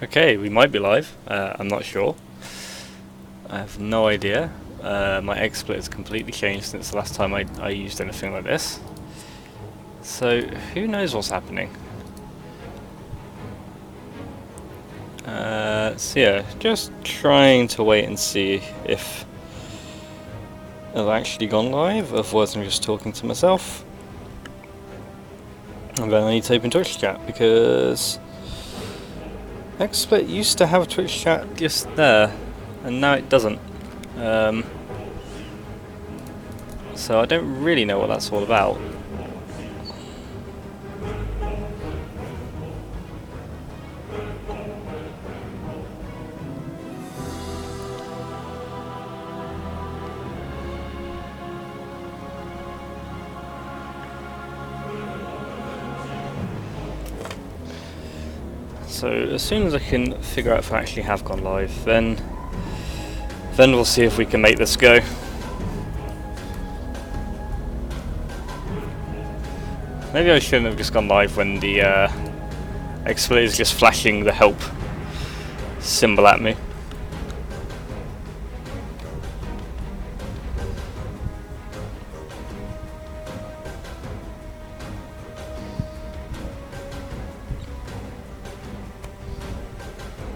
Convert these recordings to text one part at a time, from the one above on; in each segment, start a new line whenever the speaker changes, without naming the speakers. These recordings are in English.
Okay, we might be live. I'm not sure. I have no idea. My XSplit has completely changed since the last time I used anything like this. So, who knows what's happening? So yeah, just trying to wait and see if I've actually gone live, otherwise I'm just talking to myself. And then I need to open Twitch chat, because XSplit used to have Twitch chat just there, and now it doesn't. So I don't really know what that's all about. So as soon as I can figure out if I actually have gone live, then we'll see if we can make this go. Maybe I shouldn't have just gone live when the XSplit is just flashing the help symbol at me.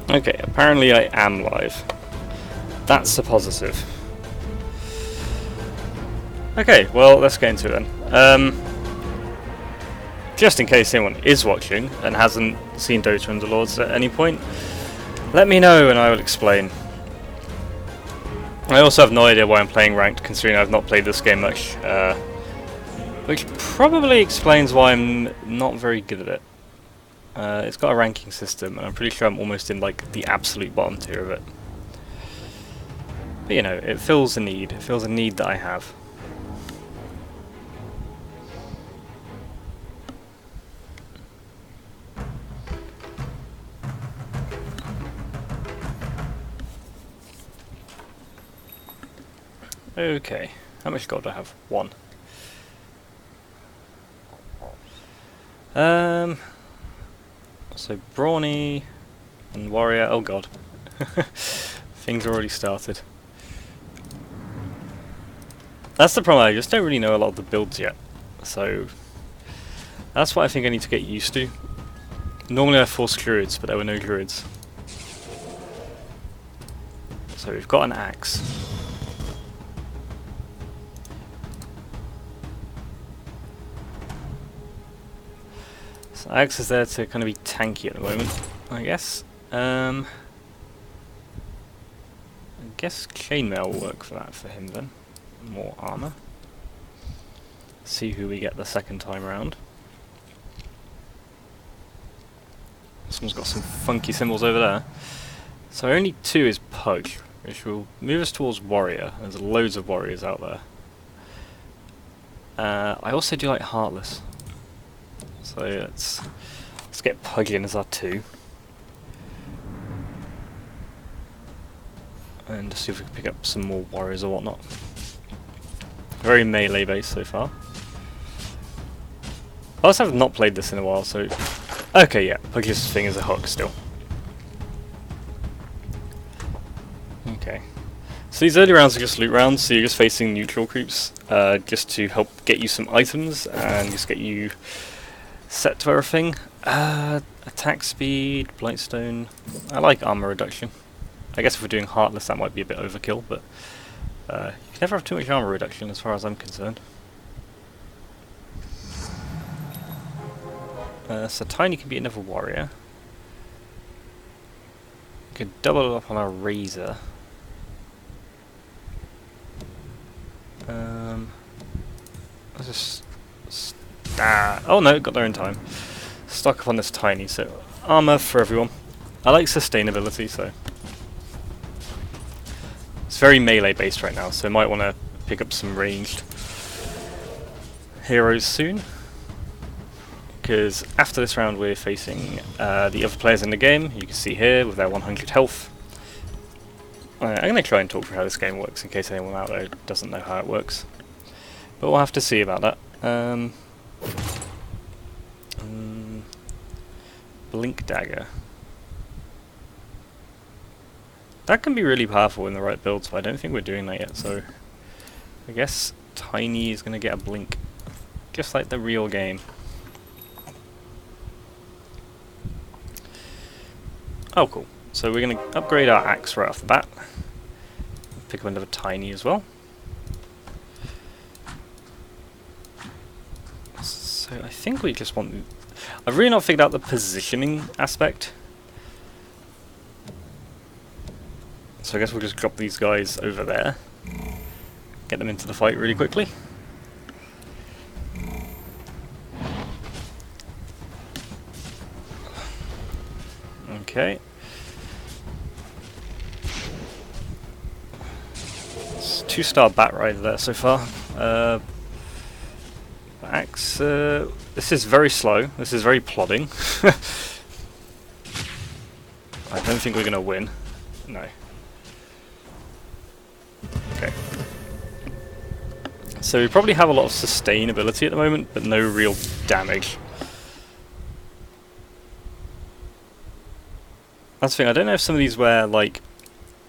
Okay, apparently I am live. That's a positive. Okay, well, let's get into it then. Just in case anyone is watching and hasn't seen Dota Underlords at any point, let me know and I will explain. I also have no idea why I'm playing ranked, considering I've not played this game much, which probably explains why I'm not very good at it. It's got a ranking system, and I'm pretty sure I'm almost in like the absolute bottom tier of it. But you know, it fills a need. It fills a need that I have. Okay, how much gold do I have? 1. So Brawny and Warrior. Oh god, things already started. That's the problem. I just don't really know a lot of the builds yet, so that's what I think I need to get used to. Normally I force druids, but there were no druids. So we've got an axe. So axe is there to kind of be tanky at the moment, I guess. I guess chainmail will work for that for him then. More armor. See who we get the second time around. Someone's got some funky symbols over there. So only 2 is Pug, which will move us towards Warrior. There's loads of warriors out there. I also do like Heartless. So let's get Pug in as our 2. And just see if we can pick up some more warriors or whatnot. Very melee based so far. I also have not played this in a while, so... Okay, yeah, Pug's thing is a hook still. Okay. So these early rounds are just loot rounds, so you're just facing neutral creeps, just to help get you some items, and just get you set to everything. Attack speed, Blightstone... I like armor reduction. I guess if we're doing Heartless that might be a bit overkill, but... you can never have too much armor reduction as far as I'm concerned. So Tiny can be another warrior. We could double it up on our Razor. Let's just... oh no, got there in time. Stock up on this Tiny, so armor for everyone. I like sustainability, so... It's very melee based right now, so I might want to pick up some ranged heroes soon. Because after this round we're facing the other players in the game, you can see here with their 100 health. I'm going to try and talk through how this game works in case anyone out there doesn't know how it works. But we'll have to see about that. Blink Dagger. That can be really powerful in the right build, so I don't think we're doing that yet, so I guess Tiny is going to get a blink, just like the real game. Oh cool, so we're going to upgrade our axe right off the bat, pick up another Tiny as well. So I think we just want... I've really not figured out the positioning aspect. So I guess we'll just drop these guys over there. Get them into the fight really quickly. Okay. It's 2-star Bat Rider there so far. Axe, this is very slow. This is very plodding. I don't think we're going to win. No. Okay. So we probably have a lot of sustainability at the moment, but no real damage. That's the thing, I don't know if some of these were like,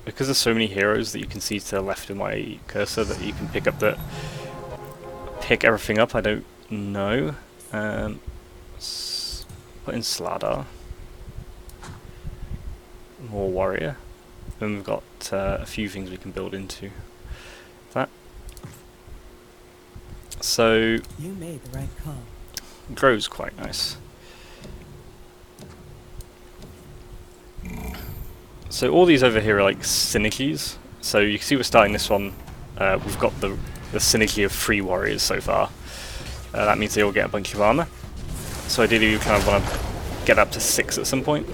because there's so many heroes that you can see to the left of my cursor that you can pick everything up, I don't know. Put in Slardar. More warrior. Then we've got a few things we can build into that. So
you made the right call.
Grow's quite nice. So all these over here are like synergies. So you can see we're starting this one. We've got the synergy of 3 warriors so far. That means they all get a bunch of armor. So ideally you kind of want to get up to 6 at some point.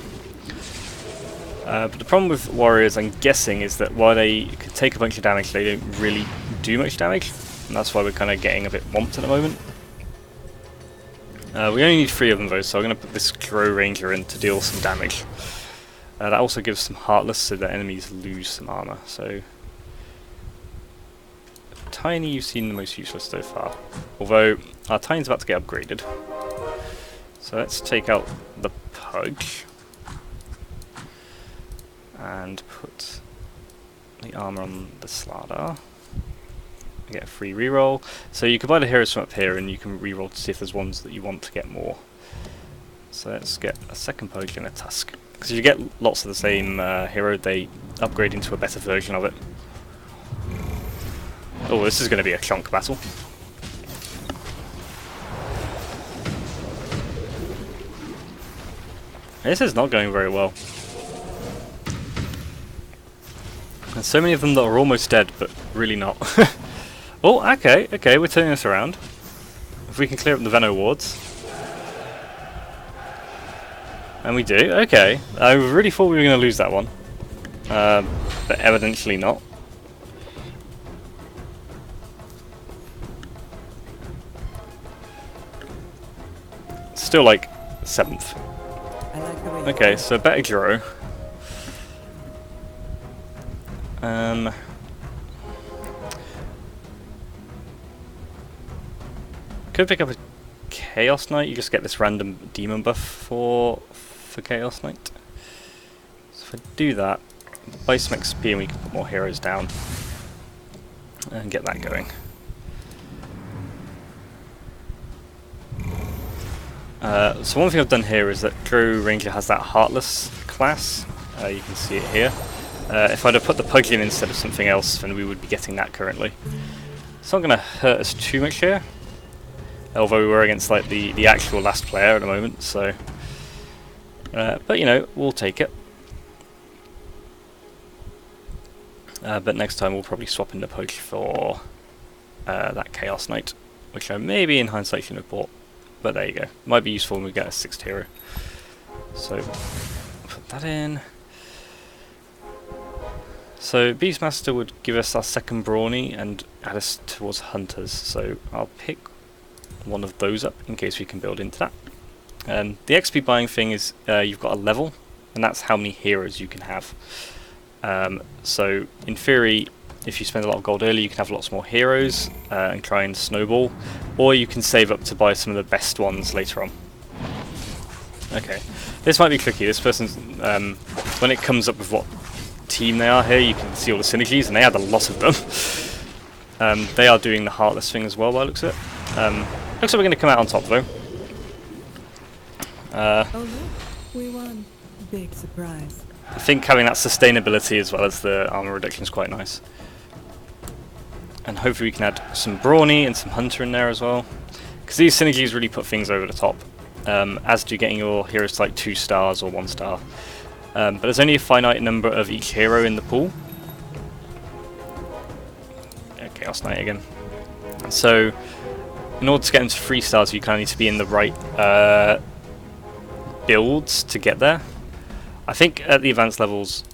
But the problem with warriors, I'm guessing, is that while they can take a bunch of damage, they don't really do much damage. And that's why we're kind of getting a bit whomped at the moment. We only need 3 of them though, so I'm going to put this Grow Ranger in to deal some damage. That also gives some Heartless so that enemies lose some armor. So Tiny you've seen the most useless so far. Although our Tiny's about to get upgraded. So let's take out the Pug. And put the armor on the Slardar. Get a free reroll. So you can buy the heroes from up here and you can reroll to see if there's ones that you want to get more. So let's get a second Pug and a Tusk. Because if you get lots of the same hero, they upgrade into a better version of it. Oh, this is going to be a chunk battle. This is not going very well. There's so many of them that are almost dead, but really not. Oh, okay, we're turning this around. If we can clear up the Veno wards. And we do, okay. I really thought we were going to lose that one. But evidently not. Still like 7th. Okay, so better Giro. Could pick up a Chaos Knight. You just get this random demon buff for Chaos Knight. So if I do that, buy some XP and we can put more heroes down and get that going. So one thing I've done here is that Grow Ranger has that Heartless class. You can see it here. If I'd have put the Pug in instead of something else, then we would be getting that currently. It's not going to hurt us too much here. Although we're against like the actual last player at the moment, so... but you know, we'll take it. But next time we'll probably swap in the Pug for that Chaos Knight, which I maybe in hindsight shouldn't have bought. But there you go. Might be useful when we get a 6th hero. So, put that in. So, Beastmaster would give us our 2nd Brawny and add us towards Hunters. So, I'll pick one of those up in case we can build into that. The XP buying thing is you've got a level, and that's how many heroes you can have. So, in theory, if you spend a lot of gold early, you can have lots more heroes and try and snowball, or you can save up to buy some of the best ones later on. Okay, this might be tricky. This person's when it comes up with what team they are here. You can see all the synergies, and they had a lot of them. They are doing the Heartless thing as well, by the looks of it. Looks like we're going to come out on top, though.
Oh look, we won. Big surprise.
I think having that sustainability as well as the armor reduction is quite nice. And hopefully we can add some Brawny and some Hunter in there as well. Because these synergies really put things over the top. As do getting your heroes to like 2 stars or 1 star. But there's only a finite number of each hero in the pool. Chaos Knight again. So, in order to get into 3 stars, you kind of need to be in the right builds to get there. I think at the advanced levels,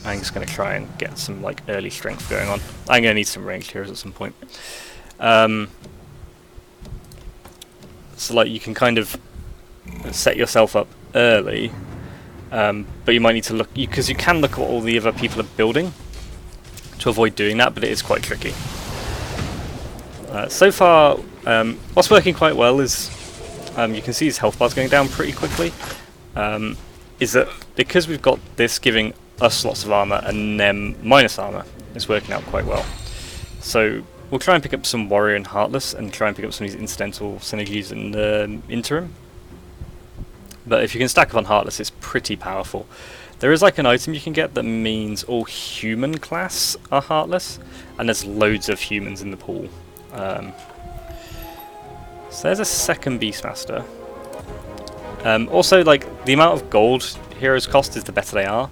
I'm just going to try and get some like early strength going on. I'm going to need some ranged heroes at some point. So like you can kind of set yourself up early, but you might need to look, because you can look at what all the other people are building to avoid doing that, but it is quite tricky. So far, what's working quite well is, you can see his health bar's going down pretty quickly, is that because we've got this giving us lots of armor and them minus armor, it's working out quite well. So we'll try and pick up some Warrior and Heartless and try and pick up some of these incidental synergies in the interim. But if you can stack up on Heartless, it's pretty powerful. There is like an item you can get that means all human class are Heartless, and there's loads of humans in the pool. So there's a second Beastmaster. Also, like, the amount of gold heroes cost is the better they are.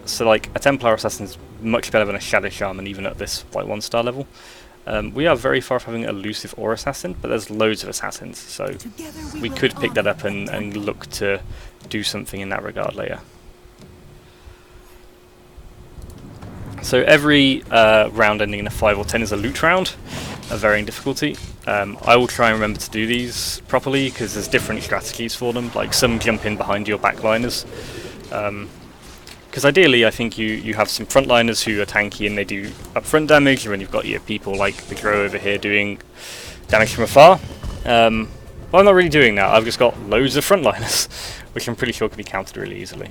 So like a Templar Assassin is much better than a Shadow Shaman even at this like 1 star level. We are very far from having an elusive or assassin, but there's loads of assassins, so we could pick that up and look to do something in that regard later. So every round ending in a 5 or 10 is a loot round of varying difficulty. I will try and remember to do these properly because there's different strategies for them, like some jump in behind your backliners. Because ideally I think you have some frontliners who are tanky and they do upfront damage, and then you've got your people like the Grow over here doing damage from afar. Well, I'm not really doing that, I've just got loads of frontliners, which I'm pretty sure can be countered really easily.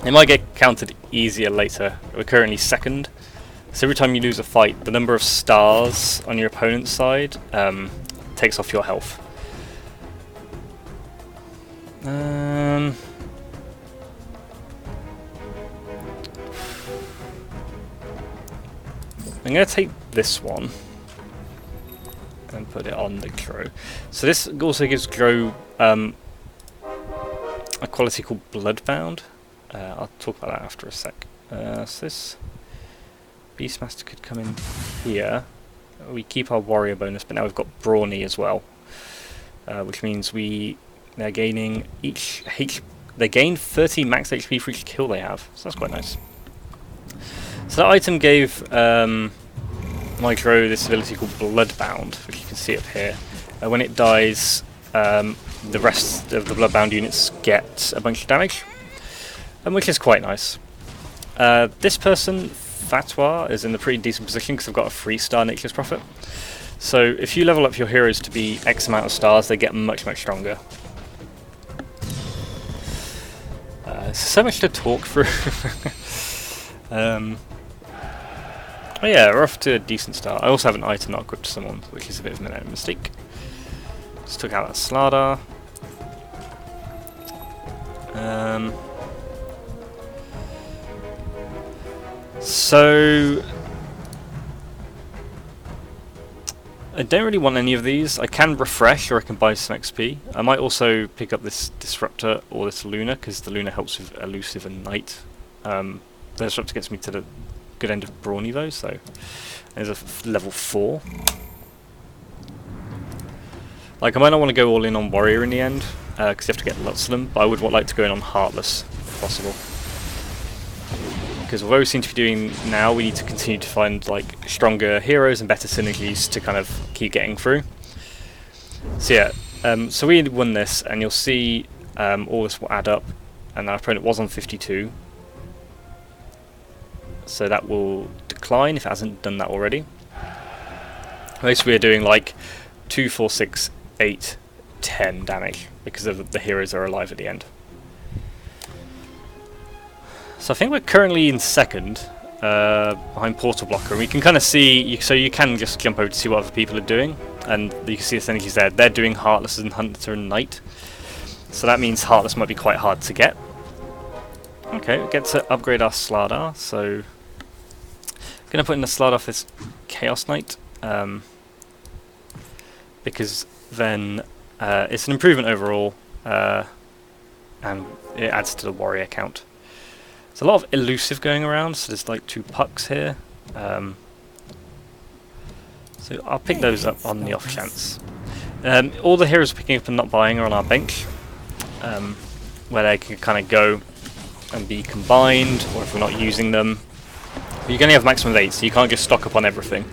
It might get countered easier later. We're currently 2nd, so every time you lose a fight, the number of stars on your opponent's side takes off your health. I'm going to take this one and put it on the Grow. So this also gives Grow a quality called Bloodbound. I'll talk about that after a sec. So this Beastmaster could come in here. We keep our Warrior bonus, but now we've got Brawny as well, which means they're gaining they gain 30 max HP for each kill they have. So that's quite nice. So that item gave my Grow this ability called Bloodbound, which you can see up here. When it dies, the rest of the Bloodbound units get a bunch of damage, which is quite nice. This person, Fatwa, is in a pretty decent position because I've got a 3-star Nature's Prophet. So if you level up your heroes to be X amount of stars, they get much, much stronger. So much to talk through. Oh yeah, we're off to a decent start. I also have an item not equipped to someone, which is a bit of a mistake. Just took out that Slardar. So I don't really want any of these. I can refresh, or I can buy some XP. I might also pick up this Disruptor or this Luna, because the Luna helps with Elusive and Night. The Disruptor gets me to the good end of Brawny though, so there's a level 4. Like, I might not want to go all in on Warrior in the end, because you have to get lots of them, but I would like to go in on Heartless if possible. Because although we seem to be doing now, we need to continue to find like stronger heroes and better synergies to kind of keep getting through. So yeah, so we won this, and you'll see all this will add up, and our opponent was on 52. So that will decline if it hasn't done that already. Basically we're doing like 2, 4, 6, 8, 10 damage because of the heroes are alive at the end. So I think we're currently in second, behind Portal Blocker, and we can kind of see, so you can just jump over to see what other people are doing, and you can see the synergies there. They're doing Heartless and Hunter and Knight, so that means Heartless might be quite hard to get. Okay, we get to upgrade our Slardar, so I'm going to put in the Slardar for this Chaos Knight, because then it's an improvement overall, and it adds to the warrior count. There's a lot of elusive going around, so there's like 2 pucks here. So I'll pick those up on the off chance. All the heroes picking up and not buying are on our bench, where they can kind of go and be combined, or if we're not using them. But you can only have maximum of 8, so you can't just stock up on everything.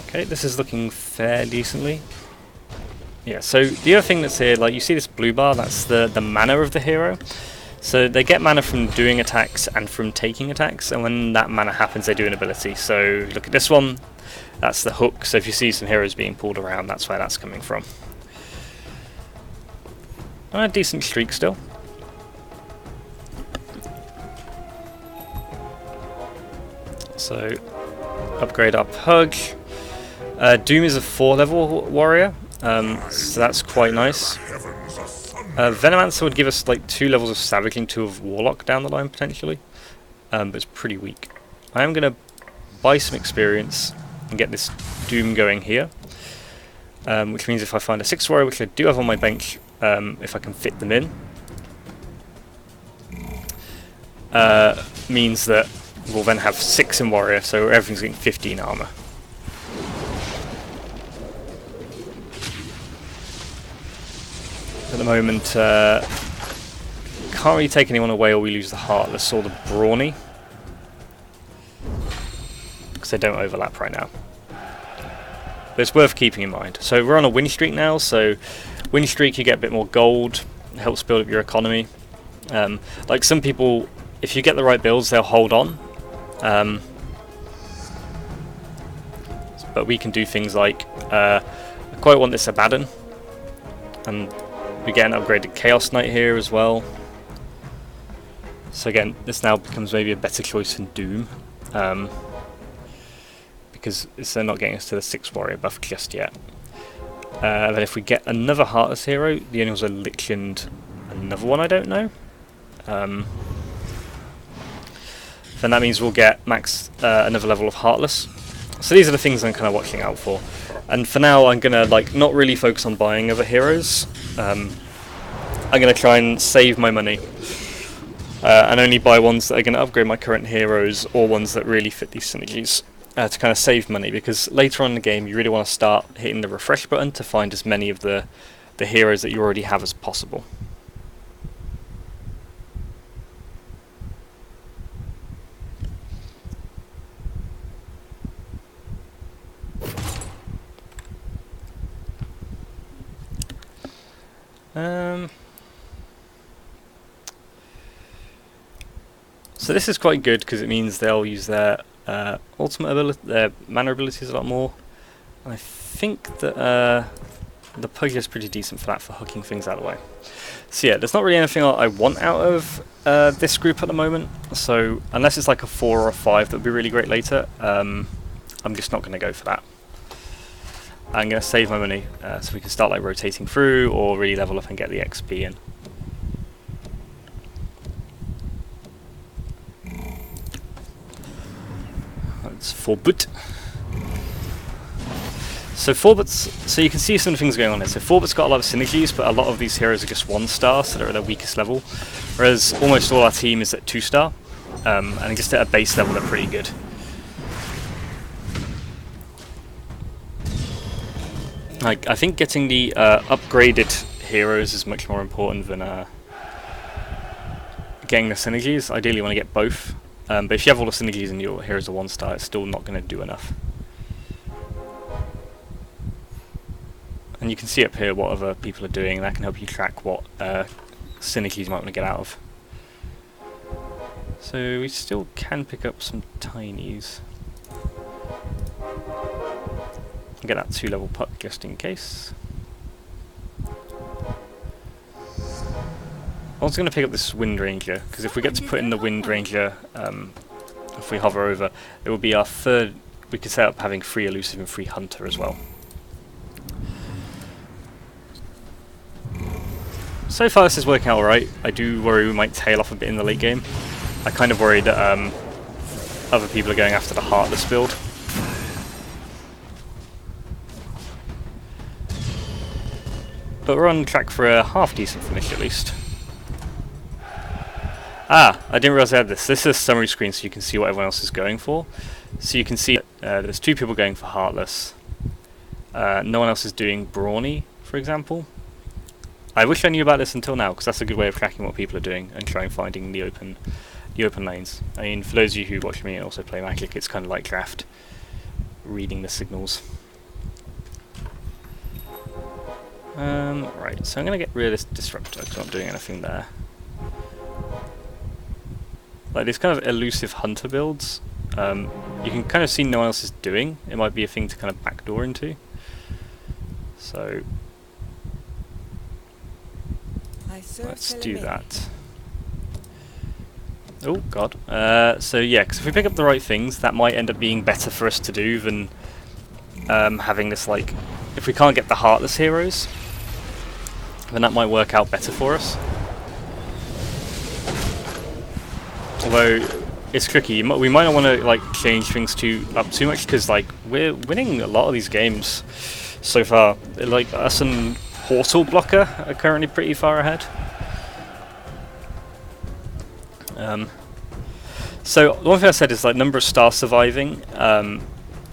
Okay, this is looking fairly decently. Yeah, so the other thing that's here, like you see this blue bar, that's the mana of the hero. So they get mana from doing attacks and from taking attacks, and when that mana happens they do an ability. So look at this one, that's the hook, so if you see some heroes being pulled around, that's where that's coming from. A decent streak still. So upgrade our Pug. Doom is a 4-level warrior. So that's quite nice. Venomancer would give us like 2 levels of Savaging, 2 of Warlock down the line potentially, but it's pretty weak. I am going to buy some experience and get this Doom going here, which means if I find a 6 warrior, which I do have on my bench, if I can fit them in, means that we'll then have 6 in warrior, so everything's getting 15 armor. At the moment, can't really take anyone away or we lose the Heartless or the Brawny, because they don't overlap right now. But it's worth keeping in mind. So we're on a win streak now, so win streak you get a bit more gold, helps build up your economy. Like some people, if you get the right builds, they'll hold on. But we can do things like, I quite want this Abaddon, and we get an upgraded Chaos Knight here as well. So again, this now becomes maybe a better choice than Doom, because they're not getting us to the 6 warrior buff just yet. Then if we get another Heartless hero, the only ones are Lich and another one I don't know. Then that means we'll get max another level of Heartless. So these are the things I'm kind of watching out for. And for now, I'm gonna like not really focus on buying other heroes. I'm gonna try and save my money and only buy ones that are gonna upgrade my current heroes or ones that really fit these synergies to kind of save money. Because later on in the game, you really want to start hitting the refresh button to find as many of the heroes that you already have as possible. So this is quite good because it means they'll use their ultimate ability, their mana abilities a lot more. I think that the Pug is pretty decent for that, for hooking things out of the way. So yeah, there's not really anything I want out of this group at the moment. So unless it's like a 4 or a 5, that would be really great later. I'm just not going to go for that. I'm going to save my money so we can start like rotating through or really level up and get the XP in. That's 4 boot. So 4-but's, so you can see some things going on here. So 4-but's got a lot of synergies, but a lot of these heroes are just 1-star, so they're at their weakest level. Whereas almost all our team is at 2-star, and just at a base level they're pretty good. Like, I think getting the upgraded heroes is much more important than getting the synergies. Ideally you want to get both, but if you have all the synergies and your heroes are 1-star, it's still not going to do enough. And you can see up here what other people are doing, and that can help you track what synergies you might want to get out of. So we still can pick up some tinies. Get that 2-level puck just in case. also going to pick up this Wind Ranger, because if we get to put in the Wind Ranger, if we hover over, it will be our third. We could set up having 3 Elusive and 3 Hunter as well. So far this is working out alright. I do worry we might tail off a bit in the late game. I kind of worry that other people are going after the Heartless build. But we're on track for a half decent finish at least. Ah, I didn't realise I had this. This is a summary screen so you can see what everyone else is going for. So you can see there's 2 people going for Heartless. No one else is doing Brawny, for example. I wish I knew about this until now, because that's a good way of tracking what people are doing and trying finding the open lanes. I mean, for those of you who watch me and also play Magic, it's kind of like draft, reading the signals. Right, so I'm going to get rid of this Disruptor because I'm not doing anything there. Like these kind of elusive Hunter builds, you can kind of see no one else is doing. It might be a thing to kind of backdoor into. So let's do that. Oh god. So yeah, because if we pick up the right things, that might end up being better for us to do than having this, like, if we can't get the Heartless heroes, then that might work out better for us. Although it's tricky, we might not want to like change things up too much, because like we're winning a lot of these games so far. Like us and Portal Blocker are currently pretty far ahead. So one thing I said is like number of stars surviving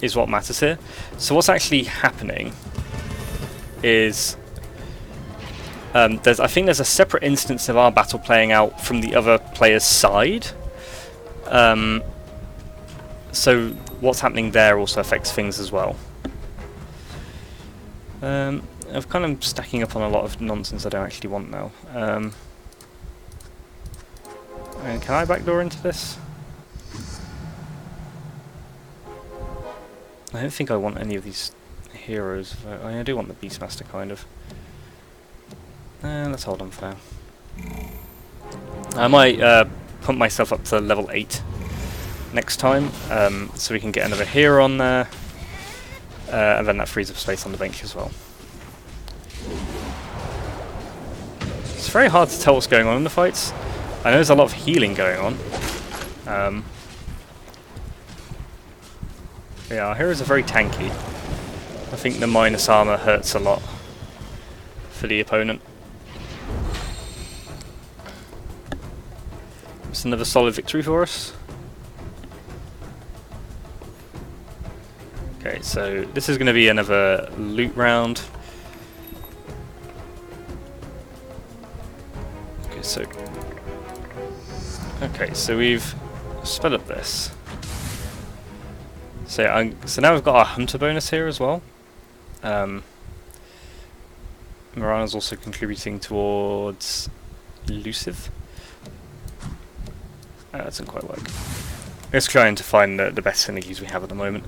is what matters here. So what's actually happening is I think there's a separate instance of our battle playing out from the other player's side. So what's happening there also affects things as well. I'm kind of stacking up on a lot of nonsense I don't actually want now. And can I backdoor into this? I don't think I want any of these heroes. I do want the Beastmaster, kind of. Let's hold on for now. I might pump myself up to level 8 next time, so we can get another hero on there, and then that frees up space on the bench as well. It's very hard to tell what's going on in the fights. I know there's a lot of healing going on. Yeah, our heroes are very tanky. I think the minus armor hurts a lot for the opponent. It's another solid victory for us. Okay, so this is going to be another loot round. Okay, so we've sped up this. So now we've got our Hunter bonus here as well. Mirana's also contributing towards Elusive. That doesn't quite work. Let's try to find the best synergies we have at the moment.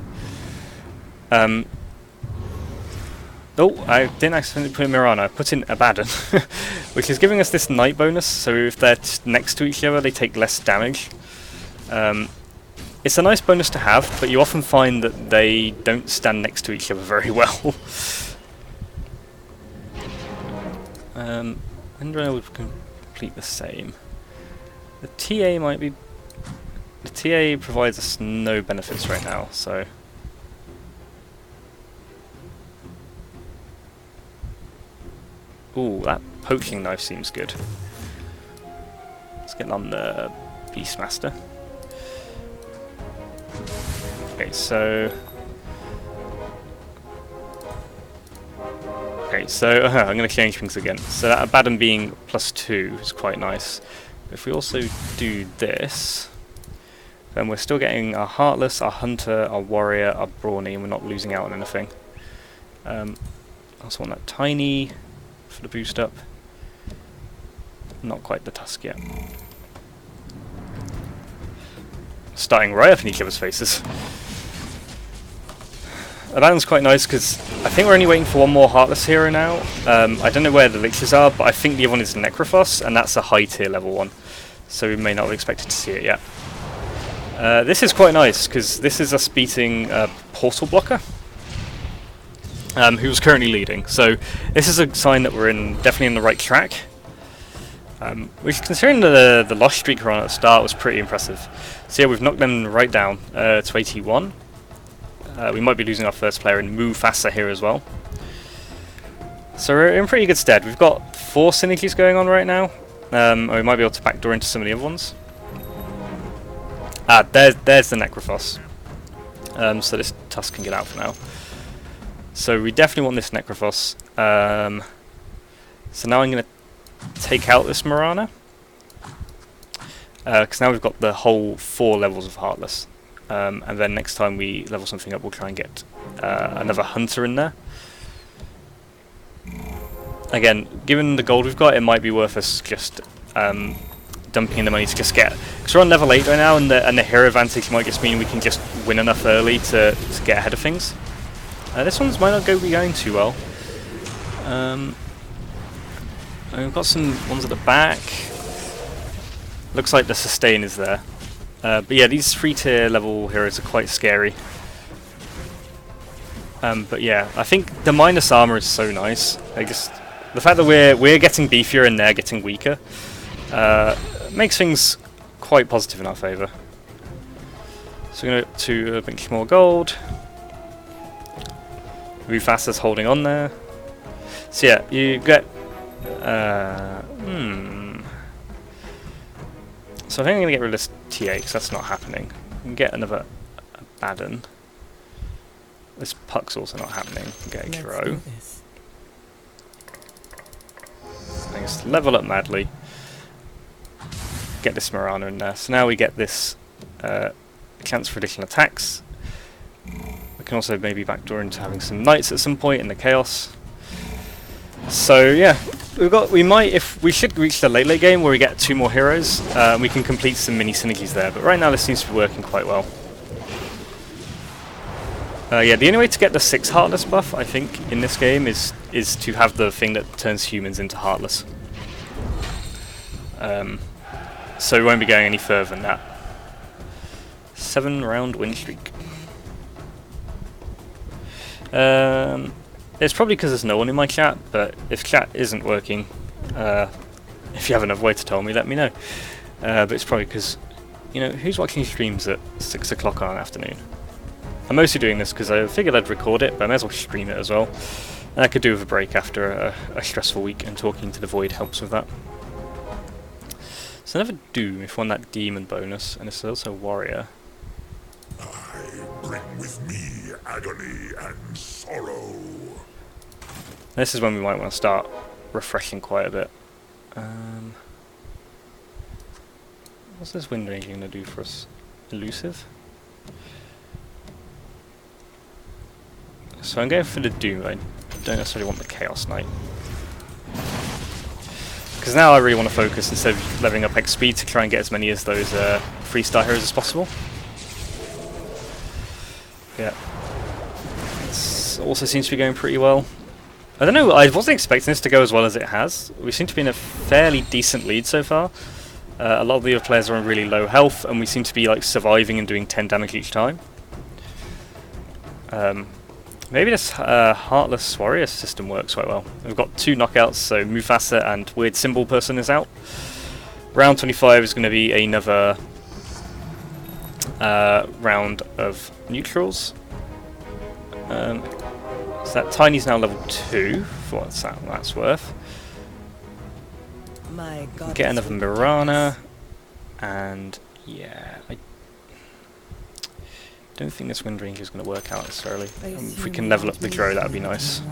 Oh, I didn't accidentally put in Mirana, I put in Abaddon, which is giving us this night bonus, so if they're next to each other they take less damage. It's a nice bonus to have, but you often find that they don't stand next to each other very well. Endrunner would complete the same. The TA might be... The TA provides us no benefits right now, so... Ooh, that poaching knife seems good. Let's get on the Beastmaster. Okay, so I'm going to change things again. So that Abaddon being +2 is quite nice. If we also do this, then we're still getting our Heartless, our Hunter, our Warrior, our Brawny, and we're not losing out on anything. I also want that Tiny for the boost up. Not quite the Tusk yet. Starting right up in each other's faces. Aladdin's quite nice because I think we're only waiting for one more Heartless hero now. I don't know where the Liches are, but I think the other one is Necrophos, and that's a high tier level one. So we may not have expected to see it yet. This is quite nice because this is us beating Portal Blocker, who's currently leading. So this is a sign that we're definitely in the right track. Which, considering the loss streak we're on at the start, was pretty impressive. So yeah, we've knocked them right down to 81. We might be losing our first player in Mufasa here as well. So we're in pretty good stead. We've got 4 synergies going on right now. And we might be able to backdoor into some of the other ones. There's the Necrophos. So this Tusk can get out for now. So we definitely want this Necrophos. So now I'm going to take out this Mirana. Because now we've got the whole 4 levels of Heartless. And then next time we level something up, we'll try and get another Hunter in there. Again, given the gold we've got, it might be worth us just dumping in the money to just get... Because we're on level 8 right now, and the hero advantage might just mean we can just win enough early to get ahead of things. This one's might not be going too well. And we've got some ones at the back. Looks like the sustain is there. But yeah, these 3-tier level heroes are quite scary. But yeah, I think the minus armor is so nice. The fact that we're getting beefier and they're getting weaker makes things quite positive in our favour. So we're going to a bit more gold. Mufasa's holding on there. So yeah, you get... So I think I'm going to get rid of this TA because that's not happening. We can get another Abaddon. This Puck's also not happening. Get a Kiro. I guess level up madly. Get this Mirana in there. So now we get this chance for additional attacks. We can also maybe backdoor into having some Knights at some point in the Chaos. So yeah, we should reach the late game where we get 2 more heroes. We can complete some mini synergies there, but right now this seems to be working quite well. Yeah, the only way to get the 6 Heartless buff, I think, in this game is to have the thing that turns humans into Heartless. So we won't be going any further than that. 7-round win streak. It's probably because there's no one in my chat, but if chat isn't working, if you have another way to tell me, let me know. But it's probably because, you know, who's watching streams at 6 o'clock on an afternoon? I'm mostly doing this because I figured I'd record it, but I may as well stream it as well. And I could do with a break after a stressful week, and talking to the Void helps with that. So another Doom if we want that Demon bonus, and it's also Warrior.
I bring with me agony and sorrow.
This is when we might want to start refreshing quite a bit. What's this Wind Ranger going to do for us? Elusive? So I'm going for the Doom. I don't necessarily want the Chaos Knight. Because now I really want to focus, instead of leveling up XP, to try and get as many as those 3-star heroes as possible. Yeah. It also seems to be going pretty well. I don't know, I wasn't expecting this to go as well as it has. We seem to be in a fairly decent lead so far. A lot of the other players are on really low health, and we seem to be like surviving and doing 10 damage each time. Maybe this Heartless Warrior system works quite well. We've got 2 knockouts, so Mufasa and Weird Symbol Person is out. Round 25 is going to be another round of neutrals. So that Tiny's now level 2, for what that's worth.
My God,
Get another Mirana, and yeah, I don't think this Wind Ranger is going to work out necessarily. If we can level up the Drow, that would be nice.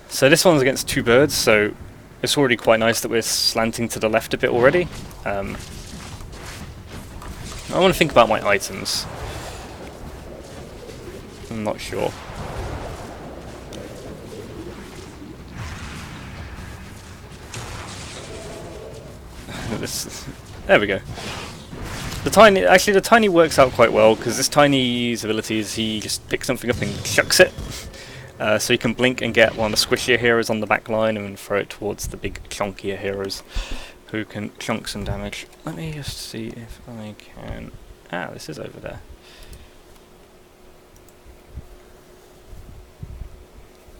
So this one's against 2 birds, so it's already quite nice that we're slanting to the left a bit already. I want to think about my items. I'm not sure. There we go. The tiny works out quite well, because this tiny's ability is he just picks something up and chucks it. So you can blink and get one of the squishier heroes on the back line and throw it towards the big chunkier heroes who can chunk some damage. Let me just see if I can... Ah, this is over there.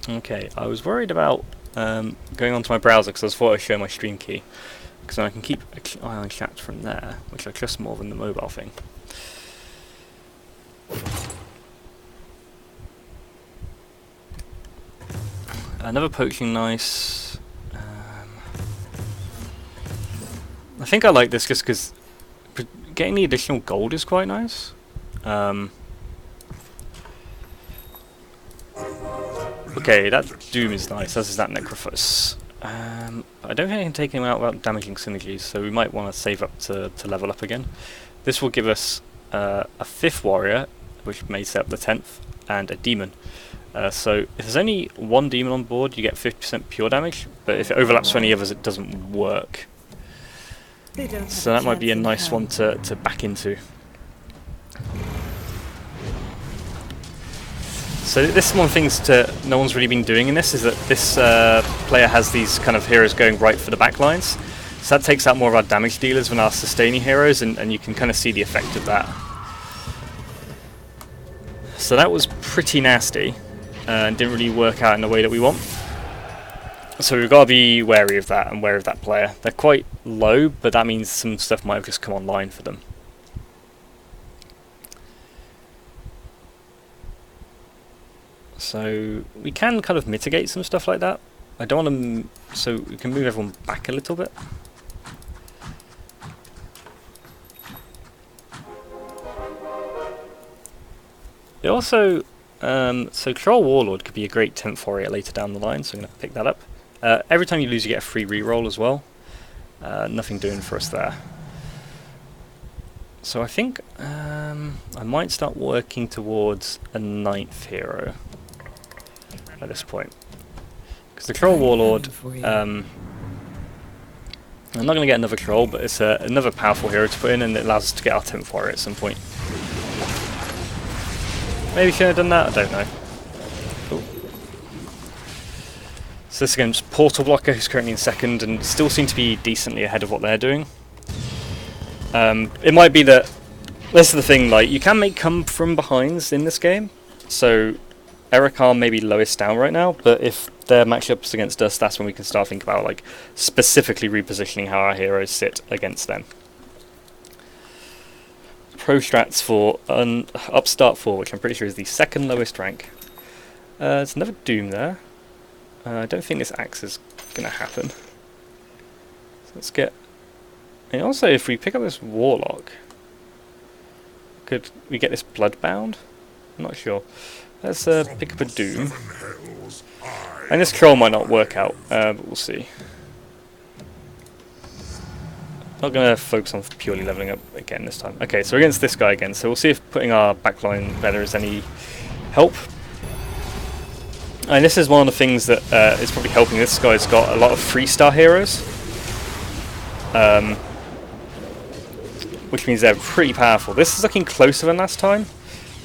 Okay, I was worried about going onto my browser because I thought I'd show my stream key. Because then I can keep an eye on chat from there, which I trust more than the mobile thing. Another poaching nice. I think I like this just because getting the additional gold is quite nice. Okay, that Doom is nice, as is that Necrophos. I don't think I can take him out without damaging synergies, so we might want to save up to level up again. This will give us a 5th warrior, which may set up the 10th, and a demon. So if there's only one demon on board, you get 50% pure damage, but if it overlaps for any others, it doesn't work. So that might be a nice one to back into. So this is one of the things no one's really been doing in this, is that this player has these kind of heroes going right for the back lines. So that takes out more of our damage dealers than our sustaining heroes, and you can kind of see the effect of that. So that was pretty nasty, and didn't really work out in the way that we want. So we've got to be wary of that, and wary of that player. They're quite low, but that means some stuff might have just come online for them. So we can kind of mitigate some stuff like that. I don't want to, so we can move everyone back a little bit. It also, so Troll Warlord could be a great 10th warrior later down the line, so I'm going to pick that up. Every time you lose you get a free reroll as well. Nothing doing for us there. So I think I might start working towards a 9th hero at this point. Because the Troll Warlord, I'm not going to get another Troll, but it's another powerful hero to put in, and it allows us to get our 10th warrior at some point. Maybe should have done that, I don't know. Ooh. So this against Portal Blocker, who's currently in 2nd, and still seem to be decently ahead of what they're doing. It might be that, this is the thing, like, you can make come from behinds in this game, so Erikar may be lowest down right now, but if their matchups against us, that's when we can start thinking about, like, specifically repositioning how our heroes sit against them. Pro strats for Upstart IV, which I'm pretty sure is the 2nd lowest rank. There's another Doom there. I don't think this axe is going to happen. So let's get... And also, if we pick up this Warlock, could we get this Bloodbound? I'm not sure. Let's pick up a Doom. And this Troll might not work out, but we'll see. Not going to focus on purely leveling up again this time. Okay, so we're against this guy again, so we'll see if putting our backline better is any help. And this is one of the things that is probably helping. This guy's got a lot of 3-star heroes. Which means they're pretty powerful. This is looking closer than last time.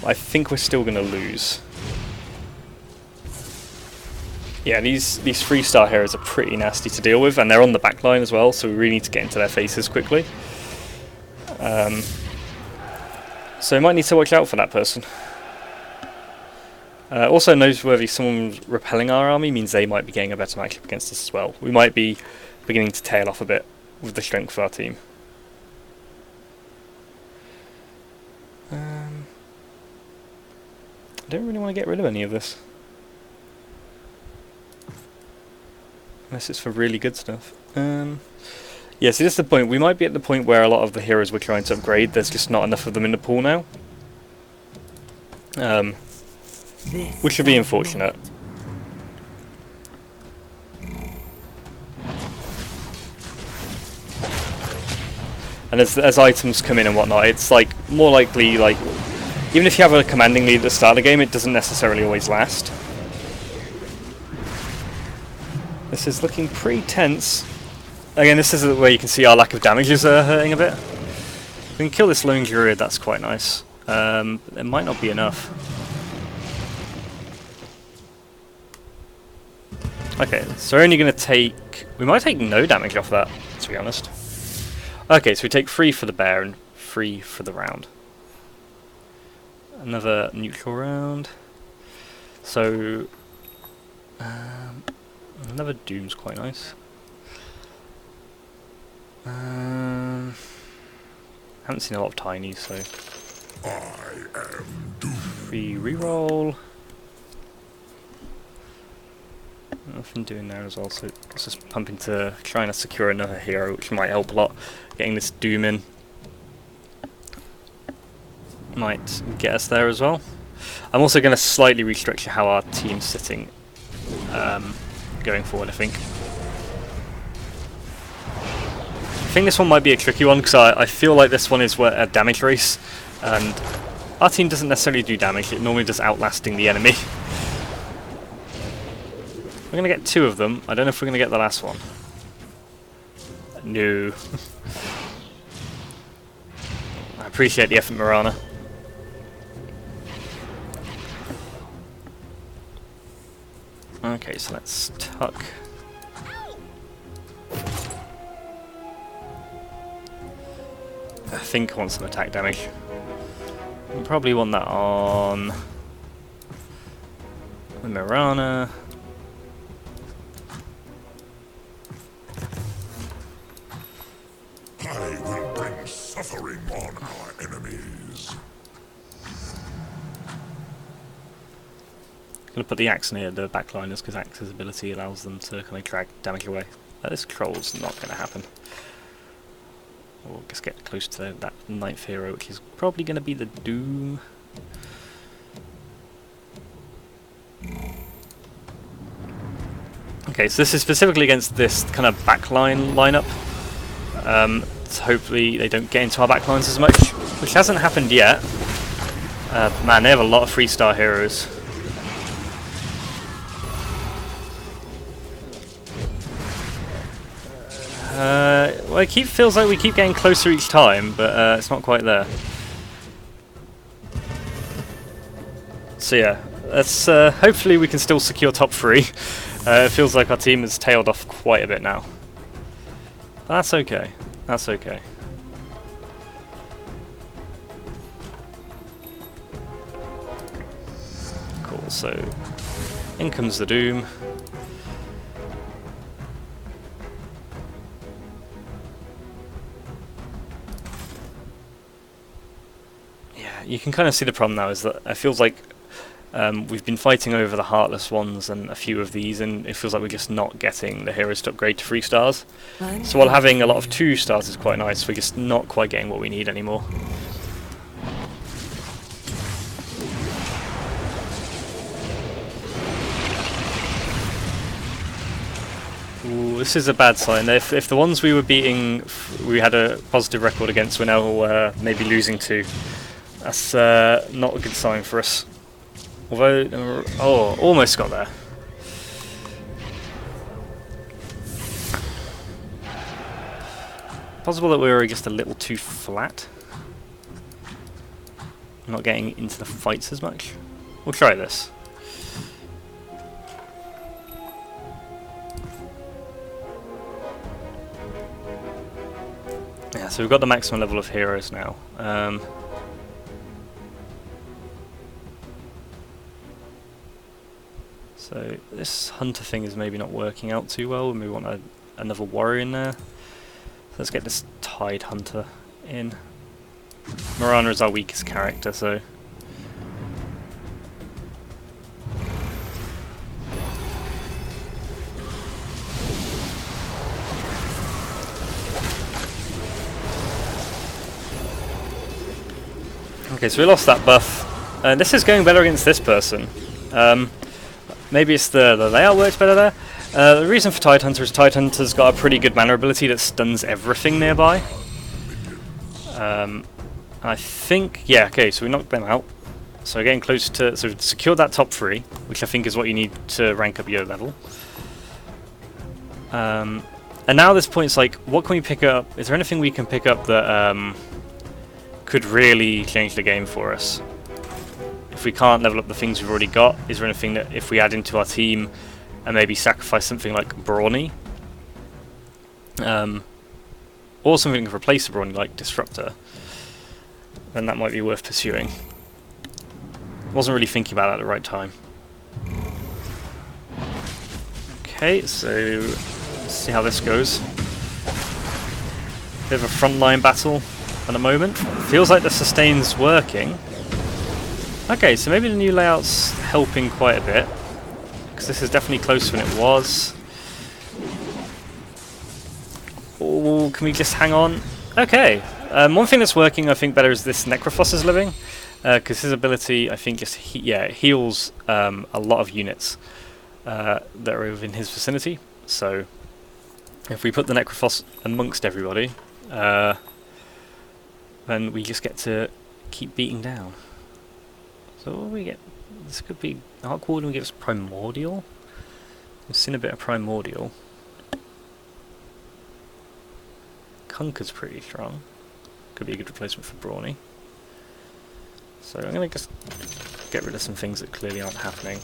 I think we're still going to lose. Yeah, these 3-star heroes are pretty nasty to deal with, and they're on the back line as well, so we really need to get into their faces quickly. So we might need to watch out for that person. Also noteworthy, someone repelling our army means they might be getting a better matchup against us as well. We might be beginning to tail off a bit with the strength of our team. I don't really want to get rid of any of this. Unless it's for really good stuff. Yeah, see, this is the point. We might be at the point where a lot of the heroes we're trying to upgrade, there's just not enough of them in the pool now. Which would be unfortunate. And as items come in and whatnot, it's like more likely, like, even if you have a commanding lead at the start of the game, it doesn't necessarily always last. This is looking pretty tense. Again, this is where you can see our lack of damage is hurting a bit. If we can kill this lone druid, that's quite nice. But it might not be enough. Okay, so we're only going to take... We might take no damage off that, to be honest. Okay, so we take 3 for the bear and 3 for the round. Another neutral round. So... another doom's quite nice. Haven't seen a lot of tinies, so...
I am doomed.
3 reroll. Nothing doing there as well, so let's just pump into trying to secure another hero, which might help a lot. Getting this doom in might get us there as well. I'm also going to slightly restructure how our team's sitting going forward, I think. I think this one might be a tricky one, because I feel like this one is a damage race, and our team doesn't necessarily do damage, it normally does outlasting the enemy. We're going to get 2 of them. I don't know if we're going to get the last one. No. I appreciate the effort, Mirana. Okay, so let's tuck. I think I want some attack damage. We probably want that on the Mirana.
I will bring suffering on our enemies.
I'm going to put the axe near the backliners because axe's ability allows them to kind of drag damage away. This troll's not going to happen. We'll just get close to that 9th hero, which is probably going to be the Doom. Okay, so this is specifically against this kind of backline lineup. So hopefully they don't get into our backlines as much, which hasn't happened yet. Man, they have a lot of 3-star heroes. Well, it feels like we keep getting closer each time, but it's not quite there. So yeah, let's hopefully we can still secure top 3. It feels like our team has tailed off quite a bit now. But that's okay. That's okay. Cool, so in comes the Doom. Yeah, you can kind of see the problem now is that it feels like we've been fighting over the Heartless ones and a few of these, and it feels like we're just not getting the heroes to upgrade to 3 stars. So while having a lot of 2 stars is quite nice, we're just not quite getting what we need anymore. Ooh, this is a bad sign. If the ones we were beating, we had a positive record against, we're now maybe losing to. That's not a good sign for us. Although, oh, almost got there. Possible that we were just a little too flat. Not getting into the fights as much. We'll try this. Yeah, so we've got the maximum level of heroes now. So this hunter thing is maybe not working out too well, and we want another warrior in there. So let's get this Tide Hunter in. Mirana is our weakest character, so... Okay, so we lost that buff. This is going better against this person. Maybe it's the layout works better there. The reason for Tide Hunter is Tide Hunter's got a pretty good mana ability that stuns everything nearby. I think, yeah, okay, so we knocked them out. So we're getting close to, so we've secured that top 3, which I think is what you need to rank up your level. And now this point it's like, what can we pick up? Is there anything we can pick up that could really change the game for us. If we can't level up the things we've already got, is there anything that if we add into our team and maybe sacrifice something like Brawny, or something to replace the Brawny like Disruptor, then that might be worth pursuing. Wasn't really thinking about it at the right time. Okay, so let's see how this goes. Bit of a frontline battle at the moment. Feels like the sustain's working. Okay, so maybe the new layout's helping quite a bit, because this is definitely closer than it was. Oh, can we just hang on? Okay. One thing that's working, I think, better is this Necrophos's living, because his ability, I think, just it heals a lot of units that are within his vicinity. So if we put the Necrophos amongst everybody, then we just get to keep beating down. So what do we get? This could be Arc Warden. We get us Primordial. We've seen a bit of Primordial. Conquer's pretty strong. Could be a good replacement for Brawny. So I'm going to just get rid of some things that clearly aren't happening.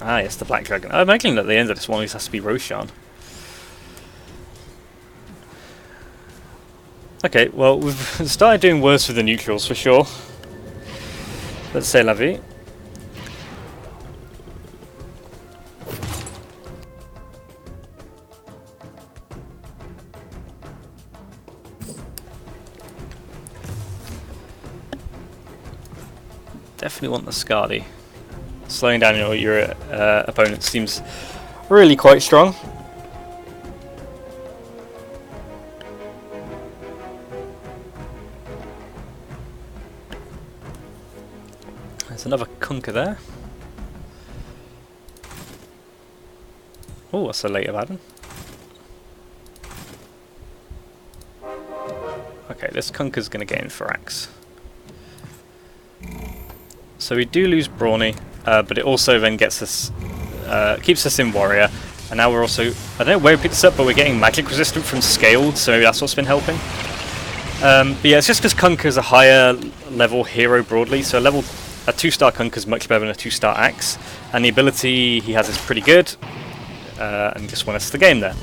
Ah, yes, the Black Dragon. I'm imagining at the end of this one, this has to be Roshan. Okay, well, we've started doing worse with the neutrals for sure. Let's say la vie. Definitely want the Skadi. Slowing down your opponent seems really quite strong. There's another Kunker there. Oh, that's a later Abaddon. Okay, this Kunker's going to get in for Axe. So we do lose Brawny, but it also then gets us, keeps us in Warrior, and now we're also, I don't know where we picked this up, but we're getting magic resistant from Scaled, so maybe that's what's been helping. But yeah, it's just because Kunker's a higher level hero broadly, so a 2-star Kunker's much better than a 2-star Axe, and the ability he has is pretty good, and just won us the game there.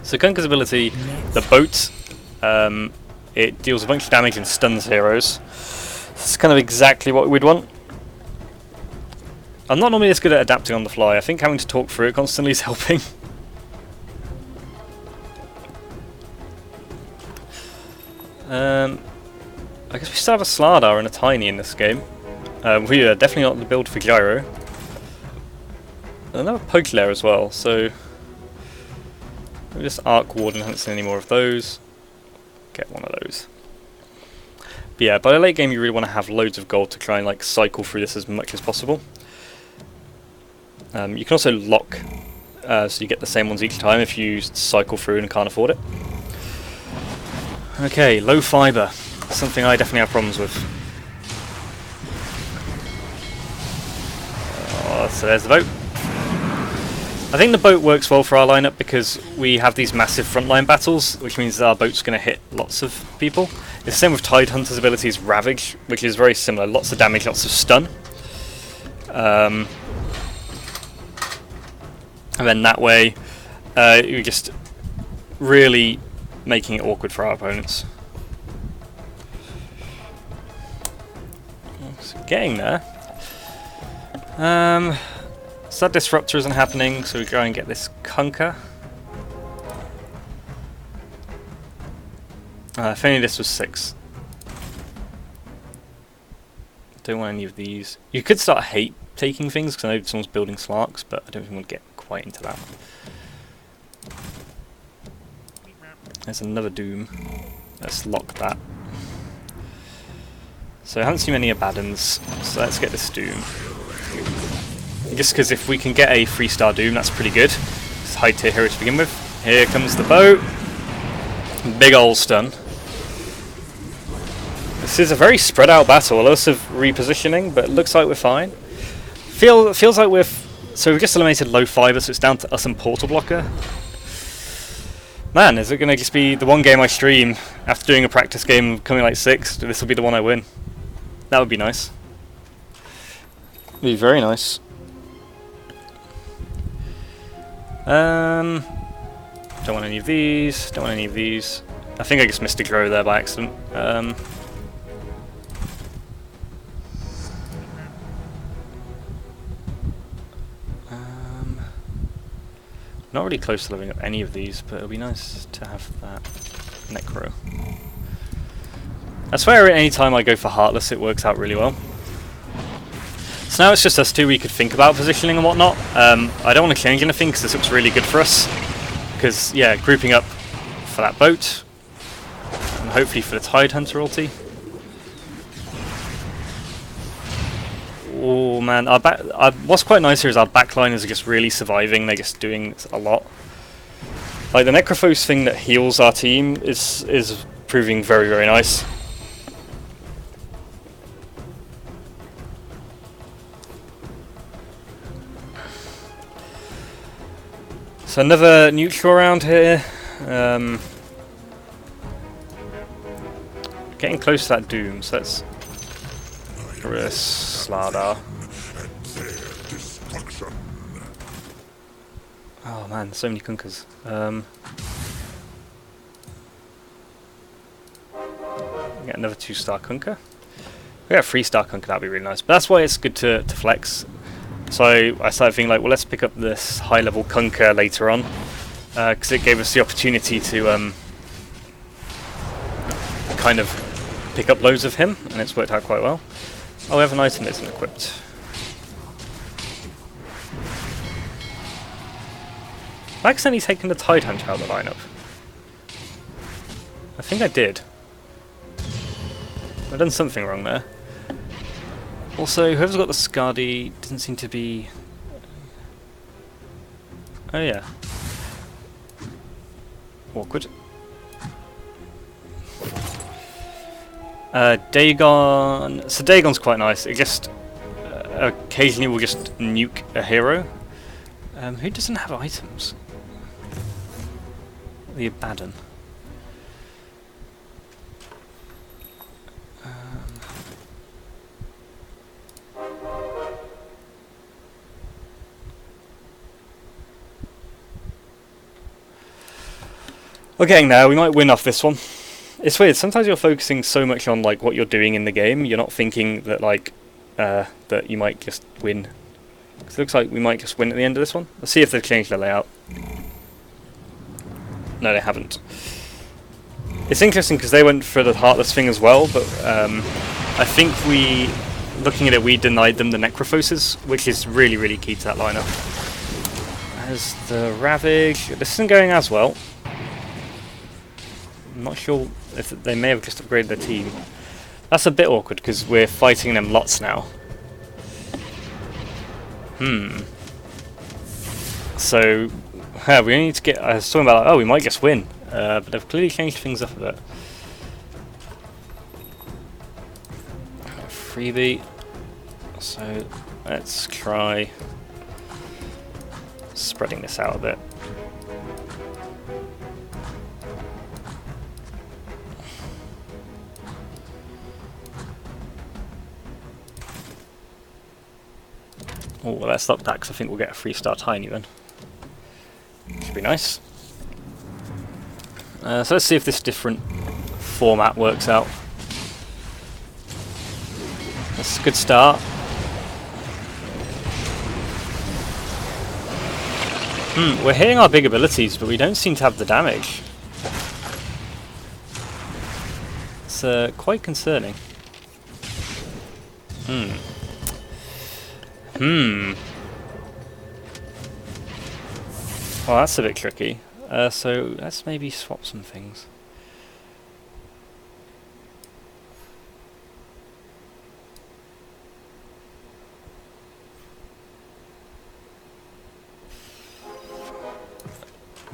So Kunker's ability, the boat, it deals a bunch of damage and stuns heroes. It's kind of exactly what we'd want. I'm not normally this good at adapting on the fly. I think having to talk through it constantly is helping. I guess we still have a Slardar and a Tiny in this game. We are definitely not the build for Gyro. Another Puglair as well, so we just Arc Warden, haven't seen any more of those. Get one of those. But yeah, by the late game you really want to have loads of gold to try and like cycle through this as much as possible. You can also lock, so you get the same ones each time if you cycle through and can't afford it. Okay, low fibre. Something I definitely have problems with. So there's the boat. I think the boat works well for our lineup because we have these massive frontline battles, which means our boat's going to hit lots of people. It's the same with Tidehunter's abilities Ravage, which is very similar. Lots of damage, lots of stun. And then that way, you're just really making it awkward for our opponents. So getting there. So that Disruptor isn't happening, so we go and get this Kunker. If only this was 6. Don't want any of these. You could start hate taking things, because I know someone's building Slarks, but I don't think we'll get quite into that. There's another Doom. Let's lock that. So I haven't seen many Abaddons, so let's get this Doom. Just because if we can get a 3-star Doom, that's pretty good. It's high tier hero to begin with. Here comes the boat. Big ol' stun. This is a very spread out battle, lots of repositioning, but it looks like we're fine. Feels like so we've just eliminated low fiber, so it's down to us and Portal Blocker. Man, is it going to just be the one game I stream after doing a practice game coming like 6? This will be the one I win. That would be nice. Be very nice. Don't want any of these. Don't want any of these. I think I just missed a grow there by accident. Not really close to leveling up any of these, but it'll be nice to have that Necro. I swear any time I go for Heartless it works out really well. So now it's just us two, we could think about positioning and whatnot. I don't want to change anything because this looks really good for us. Because, yeah, grouping up for that boat. And hopefully for the Tide Hunter ulti. Oh man, what's quite nice here is our backline is just really surviving, they're just doing a lot. Like the Necrophos thing that heals our team is proving very, very nice. So another neutral round here. Getting close to that Doom, so let's Slardar. Oh man, so many Kunkers. Get another 2-star Kunker. We got a 3-star Kunker, that'd be really nice. But that's why it's good to flex. So I started thinking like, well, let's pick up this high-level Kunker later on, because it gave us the opportunity to kind of pick up loads of him, and it's worked out quite well. Oh, we have an item that isn't equipped. Have I accidentally taken the Tide Hunter out of the lineup? I think I did. I've done something wrong there. Also, whoever's got the Skadi doesn't seem to be... Oh yeah. Awkward. Dagon... So Dagon's quite nice. It just... occasionally will just nuke a hero. Who doesn't have items? The Abaddon. We're getting there, we might win off this one. It's weird, sometimes you're focusing so much on like what you're doing in the game, you're not thinking that like that you might just win. It looks like we might just win at the end of this one. Let's see if they've changed their layout. No, they haven't. It's interesting because they went for the Heartless thing as well, but I think looking at it, we denied them the Necrophoses, which is really, really key to that lineup. As the Ravage, this isn't going as well. I'm not sure if they may have just upgraded their team. That's a bit awkward because we're fighting them lots now. So, we only need to get... I was talking about, like, oh, we might just win. But they've clearly changed things up a bit. Freebie. So, let's try spreading this out a bit. Oh, well, let's stop that because I think we'll get a 3-star Tiny then. Should be nice. So let's see if this different format works out. That's a good start. We're hitting our big abilities, but we don't seem to have the damage. It's quite concerning. Well, that's a bit tricky. So let's maybe swap some things.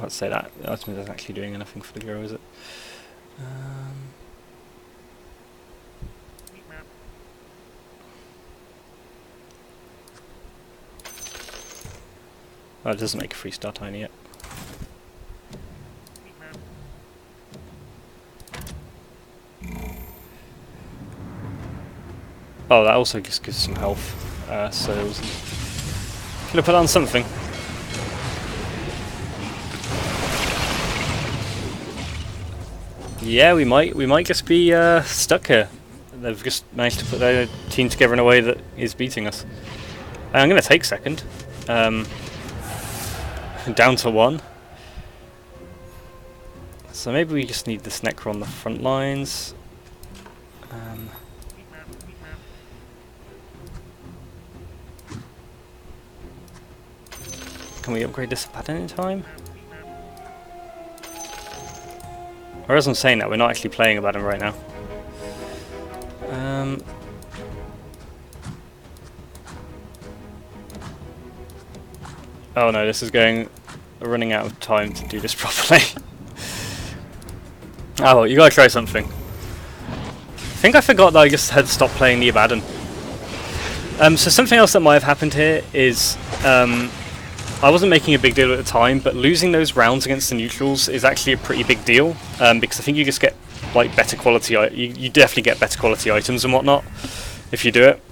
Let's say that the item isn't actually doing anything for the hero, is it? Oh, it doesn't make a 3-star tiny yet. Oh, that also just gives some health. So could have put on something. Yeah, we might just be stuck here. They've just managed to put their team together in a way that is beating us. I'm going to take second. Down to 1. So maybe we just need this Necro on the front lines. Can we upgrade this pattern in time? Or as I'm saying that, we're not actually playing Abaddon right now. Oh no, this is running out of time to do this properly. Oh well, you gotta try something. I think I forgot that I just had stopped playing the Abaddon. So something else that might have happened here is I wasn't making a big deal at the time, but losing those rounds against the neutrals is actually a pretty big deal, because I think you just get like better quality. You definitely get better quality items and whatnot if you do it.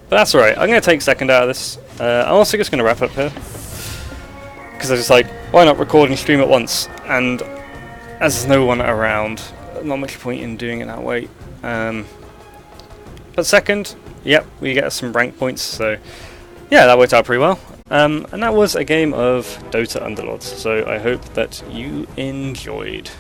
But that's alright. I'm going to take second out of this. I'm also just going to wrap up here, because I was just like, why not record and stream at once? And as there's no one around, not much point in doing it that way. But second, yep, we get some rank points, so yeah, that worked out pretty well. And that was a game of Dota Underlords, so I hope that you enjoyed.